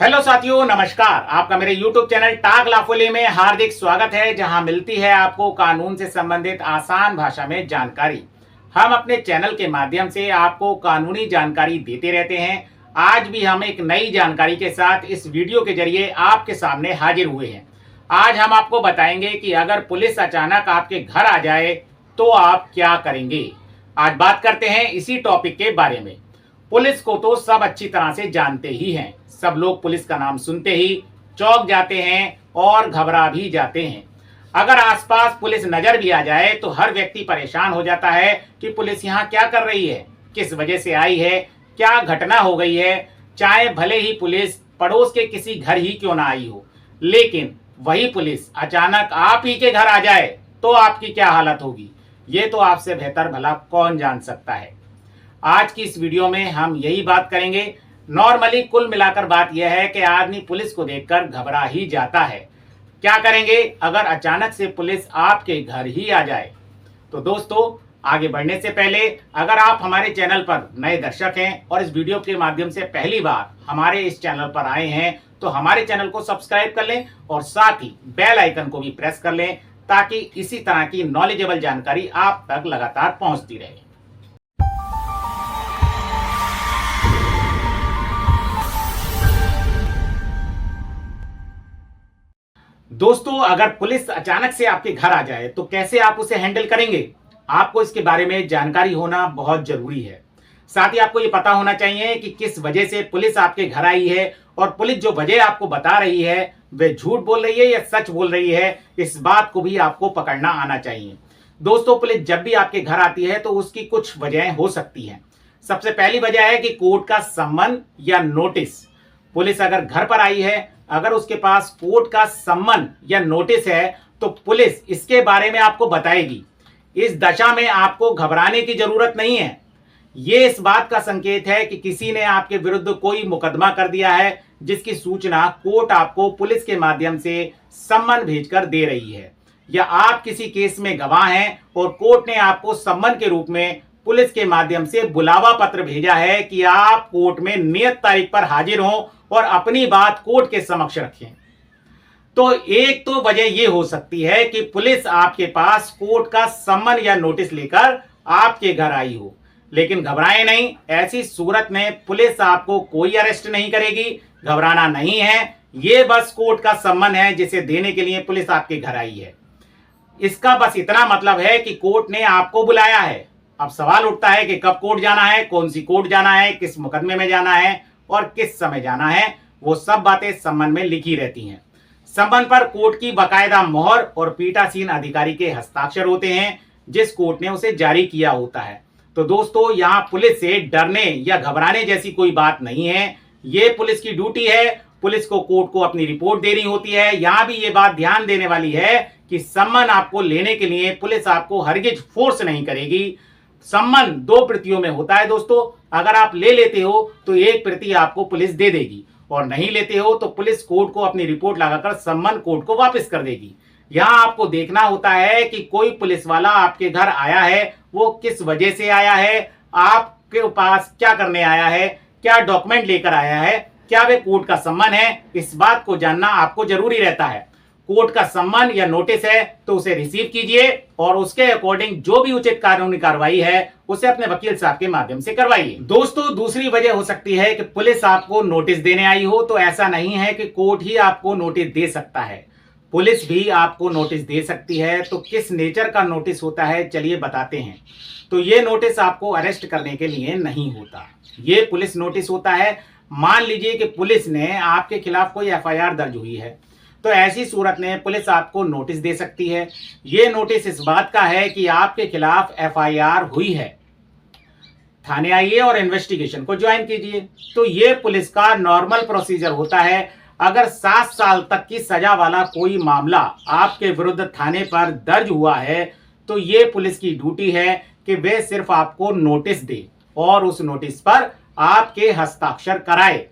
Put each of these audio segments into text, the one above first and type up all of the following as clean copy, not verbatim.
Hello साथियों, नमस्कार। आपका मेरे YouTube चैनल टाक लाफोली में हार्दिक स्वागत है, जहां मिलती है आपको कानून से संबंधित आसान भाषा में जानकारी। हम अपने चैनल के माध्यम से आपको कानूनी जानकारी देते रहते हैं। आज भी हम एक नई जानकारी के साथ इस वीडियो के जरिए आपके सामने हाजिर हुए हैं। आज हम आपको बताएंगे कि अगर पुलिस अचानक आपके घर आ जाए तो आप क्या करेंगे। आज बात करते हैं इसी टॉपिक के बारे में। पुलिस को तो सब अच्छी तरह से जानते ही हैं। सब लोग पुलिस का नाम सुनते ही चौंक जाते हैं और घबरा भी जाते हैं। अगर आसपास पुलिस नजर भी आ जाए तो हर व्यक्ति परेशान हो जाता है कि पुलिस यहाँ क्या कर रही है, किस वजह से आई है, क्या घटना हो गई है। चाहे भले ही पुलिस पड़ोस के किसी घर ही क्यों ना आई हो, लेकिन वही पुलिस अचानक आप ही के घर आ जाए तो आपकी क्या हालत होगी, ये तो आपसे बेहतर भला कौन जान सकता है। आज की इस वीडियो में हम यही बात करेंगे। नॉर्मली कुल मिलाकर बात यह है कि आदमी पुलिस को देखकर घबरा ही जाता है। क्या करेंगे अगर अचानक से पुलिस आपके घर ही आ जाए। तो दोस्तों, आगे बढ़ने से पहले अगर आप हमारे चैनल पर नए दर्शक हैं और इस वीडियो के माध्यम से पहली बार हमारे इस चैनल पर आए हैं तो हमारे चैनल को सब्सक्राइब कर लें और साथ ही बेल आइकन को भी प्रेस कर लें, ताकि इसी तरह की नॉलेजेबल जानकारी आप तक लगातार पहुंचती रहे। दोस्तों, अगर पुलिस अचानक से आपके घर आ जाए तो कैसे आप उसे हैंडल करेंगे, आपको इसके बारे में जानकारी होना बहुत जरूरी है। साथ ही आपको ये पता होना चाहिए कि किस वजह से पुलिस आपके घर आई है और पुलिस जो वजह आपको बता रही है वह झूठ बोल रही है या सच बोल रही है, इस बात को भी आपको पकड़ना आना चाहिए। दोस्तों, पुलिस जब भी आपके घर आती है तो उसकी कुछ वजहें हो सकती हैं। सबसे पहली वजह है कि कोर्ट का सम्मन या नोटिस। पुलिस अगर घर पर आई है, अगर उसके पास कोर्ट का सम्मन या नोटिस है तो पुलिस इसके बारे में आपको बताएगी। इस दशा में आपको घबराने की जरूरत नहीं है। ये इस बात का संकेत है कि किसी ने आपके विरुद्ध कोई मुकदमा कर दिया है, जिसकी सूचना कोर्ट आपको पुलिस के माध्यम से सम्मन भेजकर दे रही है। या आप किसी केस में गवाह हैं और कोर्ट ने आपको सम्मन के रूप में पुलिस के माध्यम से बुलावा पत्र भेजा है कि आप कोर्ट में नियत तारीख पर हाजिर हों और अपनी बात कोर्ट के समक्ष रखें। तो एक तो वजह यह हो सकती है कि पुलिस आपके पास कोर्ट का सम्मन या नोटिस लेकर आपके घर आई हो। लेकिन घबराएं नहीं, ऐसी सूरत में पुलिस आपको कोई अरेस्ट नहीं करेगी। घबराना नहीं है, यह बस कोर्ट का सम्मन है जिसे देने के लिए पुलिस आपके घर आई है। इसका बस इतना मतलब है कि कोर्ट ने आपको बुलाया है। अब सवाल उठता है कि कब कोर्ट जाना है, कौन सी कोर्ट जाना है, किस मुकदमे में जाना है और किस समय जाना है। वो सब बातें सम्मन में लिखी रहती हैं। सम्मन पर कोर्ट की बाकायदा मोहर और पीठासीन अधिकारी के हस्ताक्षर होते हैं, जिस कोर्ट ने उसे जारी किया होता है। तो दोस्तों, यहाँ पुलिस से डरने या घबराने जैसी कोई बात नहीं है। ये पुलिस की ड्यूटी है। पुलिस को कोर्ट को अपनी रिपोर्ट देनी होती है। यहाँ भी ये बात ध्यान देने वाली है कि सम्मन आपको लेने के लिए पुलिस आपको हरगिज फोर्स नहीं करेगी। सम्मन 2 प्रतियों में होता है दोस्तों। अगर आप ले लेते हो तो 1 प्रति आपको पुलिस दे देगी और नहीं लेते हो तो पुलिस कोर्ट को अपनी रिपोर्ट लगाकर सम्मन कोर्ट को वापस कर देगी। यहाँ आपको देखना होता है कि कोई पुलिस वाला आपके घर आया है, वो किस वजह से आया है, आपके पास क्या करने आया है, क्या डॉक्यूमेंट लेकर आया है, क्या वे कोर्ट का सम्मन है। इस बात को जानना आपको जरूरी रहता है। कोर्ट का सम्मन या नोटिस है तो उसे रिसीव कीजिए और उसके अकॉर्डिंग जो भी उचित कानूनी कार्रवाई है उसे अपने वकील साहब के माध्यम से करवाइए। दोस्तों, दूसरी वजह हो सकती है कि पुलिस आपको नोटिस देने आई हो। तो ऐसा नहीं है कि कोर्ट ही आपको नोटिस दे सकता है, पुलिस भी आपको नोटिस दे सकती है। तो किस नेचर का नोटिस होता है, चलिए बताते हैं। तो ये नोटिस आपको अरेस्ट करने के लिए नहीं होता। ये पुलिस नोटिस होता है, मान लीजिए कि पुलिस ने आपके खिलाफ कोई एफआईआर दर्ज हुई है, तो ऐसी सूरत में पुलिस आपको नोटिस दे सकती है। ये नोटिस इस बात का है कि आपके खिलाफ एफआईआर हुई है, थाने आइए और इन्वेस्टिगेशन को ज्वाइन कीजिए। तो ये पुलिस का नॉर्मल प्रोसीजर होता है। अगर 7 साल तक की सजा वाला कोई मामला आपके विरुद्ध थाने पर दर्ज हुआ है तो ये पुलिस की ड्यूटी है कि वे सिर्फ आपको नोटिस दे और उस नोटिस पर आपके हस्ताक्षर कराए।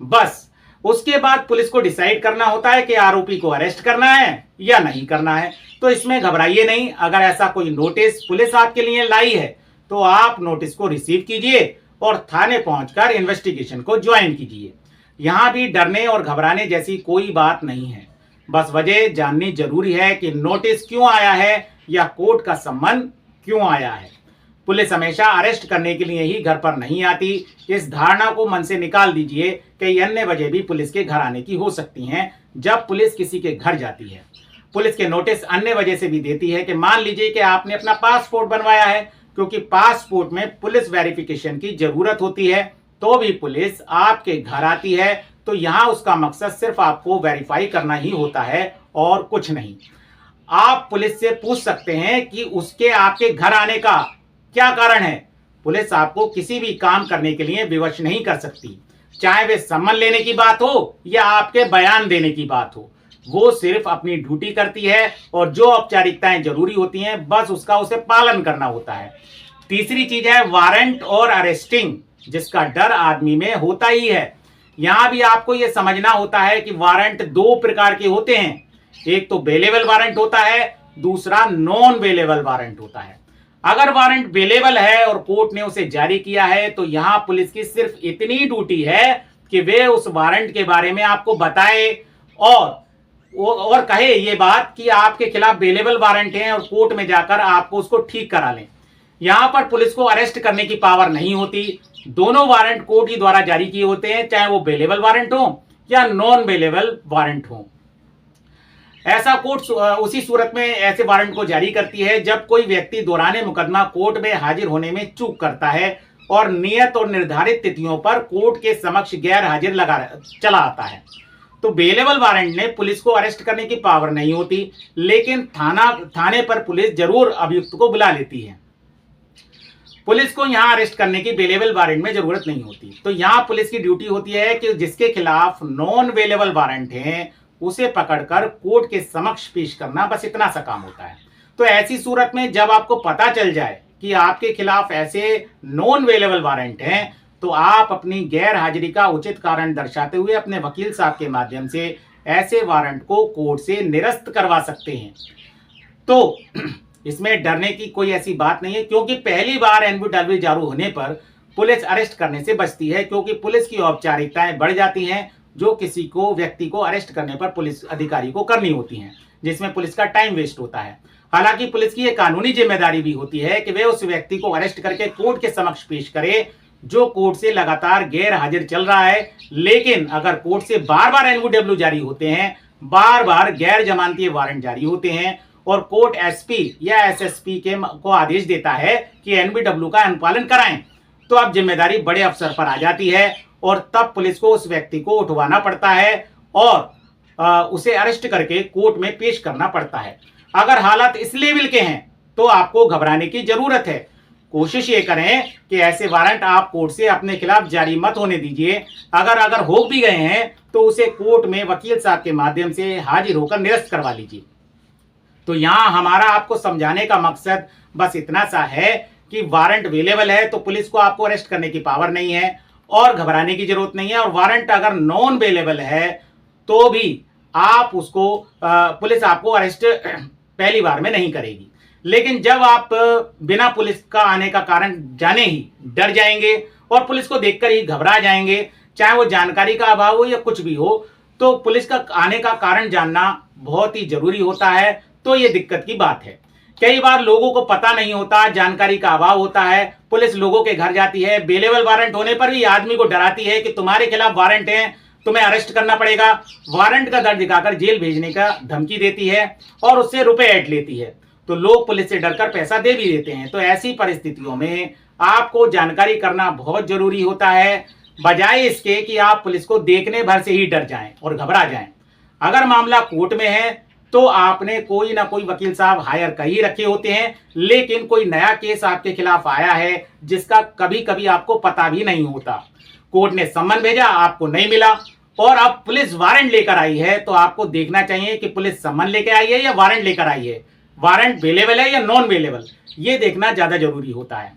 बस उसके बाद पुलिस को डिसाइड करना होता है कि आरोपी को अरेस्ट करना है या नहीं करना है। तो इसमें घबराइए नहीं। अगर ऐसा कोई नोटिस पुलिस आपके लिए लाई है तो आप नोटिस को रिसीव कीजिए और थाने पहुंचकर इन्वेस्टिगेशन को ज्वाइन कीजिए। यहाँ भी डरने और घबराने जैसी कोई बात नहीं है। बस वजह जाननी जरूरी है कि नोटिस क्यों आया है या कोर्ट का सम्मन क्यों आया है। पुलिस हमेशा अरेस्ट करने के लिए ही घर पर नहीं आती। इस धारणा को मन से निकाल दीजिए। कई अन्य वजह भी पुलिस के घर आने की हो सकती हैं। जब पुलिस किसी के घर जाती है, पुलिस के नोटिस अन्य वजह से भी देती है कि मान लीजिए कि आपने अपना पासपोर्ट बनवाया है, क्योंकि पासपोर्ट में पुलिस वेरिफिकेशन की जरूरत होती है, तो भी पुलिस आपके घर आती है। तो यहां उसका मकसद सिर्फ आपको वेरीफाई करना ही होता है और कुछ नहीं। आप पुलिस से पूछ सकते हैं कि उसके आपके घर आने का क्या कारण है। पुलिस आपको किसी भी काम करने के लिए विवश नहीं कर सकती, चाहे वे सम्मन लेने की बात हो या आपके बयान देने की बात हो। वो सिर्फ अपनी ड्यूटी करती है और जो औपचारिकताएं जरूरी होती हैं बस उसका उसे पालन करना होता है। तीसरी चीज है वारंट और अरेस्टिंग, जिसका डर आदमी में होता ही है। यहां भी आपको यह समझना होता है कि वारंट दो प्रकार के होते हैं। एक तो बेलेबल वारंट होता है, दूसरा नॉन बेलेबल वारंट होता है। अगर वारंट बेलेबल है और कोर्ट ने उसे जारी किया है तो यहां पुलिस की सिर्फ इतनी ड्यूटी है कि वे उस वारंट के बारे में आपको बताए और कहे ये बात कि आपके खिलाफ बेलेबल वारंट है और कोर्ट में जाकर आपको उसको ठीक करा लें। यहां पर पुलिस को अरेस्ट करने की पावर नहीं होती। दोनों वारंट कोर्ट ही द्वारा जारी किए होते हैं, चाहे वो बेलेबल वारंट हो या नॉन बेलेबल वारंट हो। ऐसा कोर्ट उसी सूरत में ऐसे वारंट को जारी करती है जब कोई व्यक्ति दौरान मुकदमा कोर्ट में हाजिर होने में चूक करता है और नियत और निर्धारित तिथियों पर कोर्ट के समक्ष गैर हाजिर चला आता है। तो बेलेबल वारंट ने पुलिस को अरेस्ट करने की पावर नहीं होती, लेकिन थाने पर पुलिस जरूर अभियुक्त को बुला लेती है। पुलिस को यहां अरेस्ट करने की बेलेबल वारंट में जरूरत नहीं होती। तो यहां पुलिस की ड्यूटी होती है कि जिसके खिलाफ नॉन बेलेबल वारंट है उसे पकड़कर कोर्ट के समक्ष पेश करना, बस इतना सा काम होता है। तो ऐसी सूरत में जब आपको पता चल जाए कि आपके खिलाफ ऐसे नॉन बेलेबल वारंट हैं, तो आप अपनी गैर हाजिरी का उचित कारण दर्शाते हुए अपने वकील साहब के माध्यम से ऐसे वारंट को कोर्ट से निरस्त करवा सकते हैं। तो इसमें डरने की कोई ऐसी बात नहीं है, क्योंकि पहली बार एनबीडब्ल्यू जारी होने पर पुलिस अरेस्ट करने से बचती है, क्योंकि पुलिस की औपचारिकताएं बढ़ जाती हैं जो किसी को व्यक्ति को अरेस्ट करने पर पुलिस अधिकारी को करनी होती हैं, जिसमें पुलिस का टाइम वेस्ट होता है। हालांकि पुलिस की एक कानूनी जिम्मेदारी भी होती है कि वे उस व्यक्ति को अरेस्ट करके कोर्ट के समक्ष पेश करे जो कोर्ट से लगातार गैर हाजिर चल रहा है। लेकिन अगर कोर्ट से बार बार एनबीडब्ल्यू जारी होते हैं, बार बार गैर जमानती वारंट जारी होते हैं और कोर्ट एसपी या एसएसपी को आदेश देता है कि एनबीडब्ल्यू का अनुपालन कराएं, तो अब जिम्मेदारी बड़े अफसर पर आ जाती है और तब पुलिस को उस व्यक्ति को उठवाना पड़ता है और उसे अरेस्ट करके कोर्ट में पेश करना पड़ता है। अगर हालात इस लेवल के हैं तो आपको घबराने की जरूरत है। कोशिश ये करें कि ऐसे वारंट आप कोर्ट से अपने खिलाफ जारी मत होने दीजिए। अगर हो भी गए हैं तो उसे कोर्ट में वकील साहब के माध्यम से हाजिर होकर निरस्त करवा लीजिए। तो यहां हमारा आपको समझाने का मकसद बस इतना सा है कि वारंट अवेलेबल है तो पुलिस को आपको अरेस्ट करने की पावर नहीं है और घबराने की जरूरत नहीं है। और वारंट अगर नॉन अवेलेबल है तो भी आप उसको पुलिस आपको अरेस्ट पहली बार में नहीं करेगी। लेकिन जब आप बिना पुलिस का आने का कारण जाने ही डर जाएंगे और पुलिस को देखकर ही घबरा जाएंगे, चाहे वो जानकारी का अभाव हो या कुछ भी हो, तो पुलिस का आने का कारण जानना बहुत ही जरूरी होता है। तो ये दिक्कत की बात है। कई बार लोगों को पता नहीं होता, जानकारी का अभाव होता है, पुलिस लोगों के घर जाती है, बेलेबल वारंट होने पर भी आदमी को डराती है कि तुम्हारे खिलाफ वारंट है, तुम्हें अरेस्ट करना पड़ेगा। वारंट का दर्द दिखाकर जेल भेजने का धमकी देती है और उससे रुपए ऐंठ लेती है। तो लोग पुलिस से डरकर पैसा दे भी देते हैं। तो ऐसी परिस्थितियों में आपको जानकारी करना बहुत जरूरी होता है, बजाय इसके कि आप पुलिस को देखने भर से ही डर जाएं और घबरा जाएं। अगर मामला कोर्ट में है तो आपने कोई ना कोई वकील साहब हायर कर ही रखे होते हैं, लेकिन कोई नया केस आपके खिलाफ आया है जिसका कभी कभी आपको पता भी नहीं होता। कोर्ट ने सम्मन भेजा, आपको नहीं मिला और अब पुलिस वारंट लेकर आई है, तो आपको देखना चाहिए कि पुलिस सम्मन लेकर आई है या वारंट लेकर आई है, वारंट अवेलेबल है या नॉन अवेलेबल, ये देखना ज्यादा जरूरी होता है।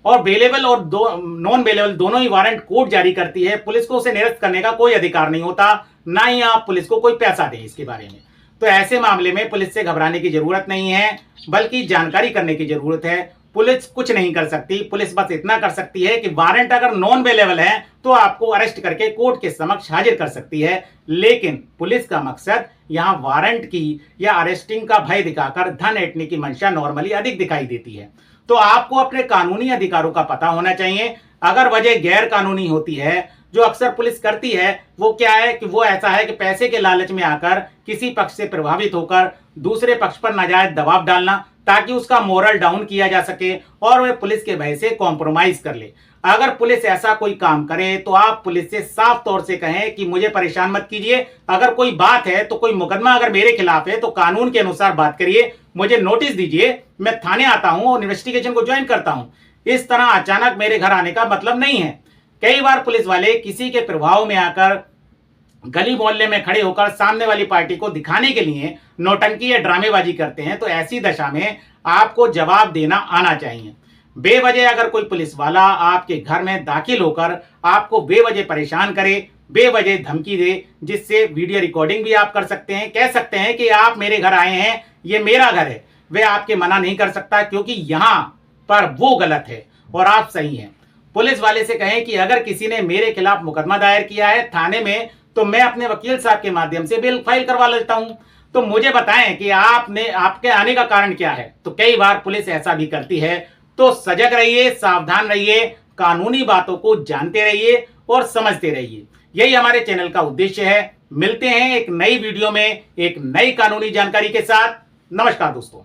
और बेलेबल और नॉन बेलेबल दोनों ही वारंट कोर्ट जारी करती है। पुलिस को उसे निरस्त करने का कोई अधिकार नहीं होता, ना ही आप पुलिस को कोई पैसा दें इसके बारे में। तो ऐसे मामले में पुलिस से घबराने की जरूरत नहीं है, बल्कि जानकारी करने की जरूरत है पुलिस कुछ नहीं कर सकती। पुलिस बस इतना कर सकती है कि वारंट अगर नॉन अवेलेबल है तो आपको अरेस्ट करके कोर्ट के समक्ष हाजिर कर सकती है। लेकिन पुलिस का मकसद यहां वारंट की या अरेस्टिंग का भय दिखाकर धन ऐंठने की मंशा नॉर्मली अधिक दिखाई देती है। तो आपको अपने कानूनी अधिकारों का पता होना चाहिए। अगर वजह गैर कानूनी होती है, जो अक्सर पुलिस करती है, वो क्या है कि वो ऐसा है कि पैसे के लालच में आकर किसी पक्ष से प्रभावित होकर दूसरे पक्ष पर नाजायज दबाव डालना ताकि उसका मोरल डाउन किया जा सके और वह पुलिस के भय से कॉम्प्रोमाइज कर ले। अगर पुलिस ऐसा कोई काम करे तो आप पुलिस से साफ तौर से कहें कि मुझे परेशान मत कीजिए। अगर कोई बात है तो कोई मुकदमा अगर मेरे खिलाफ है तो कानून के अनुसार बात करिए, मुझे नोटिस दीजिए, मैं थाने आता हूं और इन्वेस्टिगेशन को ज्वाइन करता हूं। इस तरह अचानक मेरे घर आने का मतलब नहीं है। कई बार पुलिस वाले किसी के प्रभाव में आकर गली मोहल्ले में खड़े होकर सामने वाली पार्टी को दिखाने के लिए नौटंकी या ड्रामेबाजी करते हैं। तो ऐसी दशा में आपको जवाब देना आना चाहिए। बेवजह अगर कोई पुलिस वाला आपके घर में दाखिल होकर आपको बेवजह परेशान करे, बेवजह धमकी दे, जिससे वीडियो रिकॉर्डिंग भी आप कर सकते हैं, कह सकते हैं कि आप मेरे घर आए हैं, ये मेरा घर है, वे आपके मना नहीं कर सकता क्योंकि यहां पर वो गलत है और आप सही हैं। पुलिस वाले से कहें कि अगर किसी ने मेरे खिलाफ मुकदमा दायर किया है थाने में तो मैं अपने वकील साहब के माध्यम से बिल फाइल करवा लेता हूं, तो मुझे बताएं कि आपके आने का कारण क्या है। तो कई बार पुलिस ऐसा भी करती है। तो सजग रहिए, सावधान रहिए, कानूनी बातों को जानते रहिए और समझते रहिए। यही हमारे चैनल का उद्देश्य है। मिलते हैं एक नई वीडियो में एक नई कानूनी जानकारी के साथ। नमस्कार दोस्तों।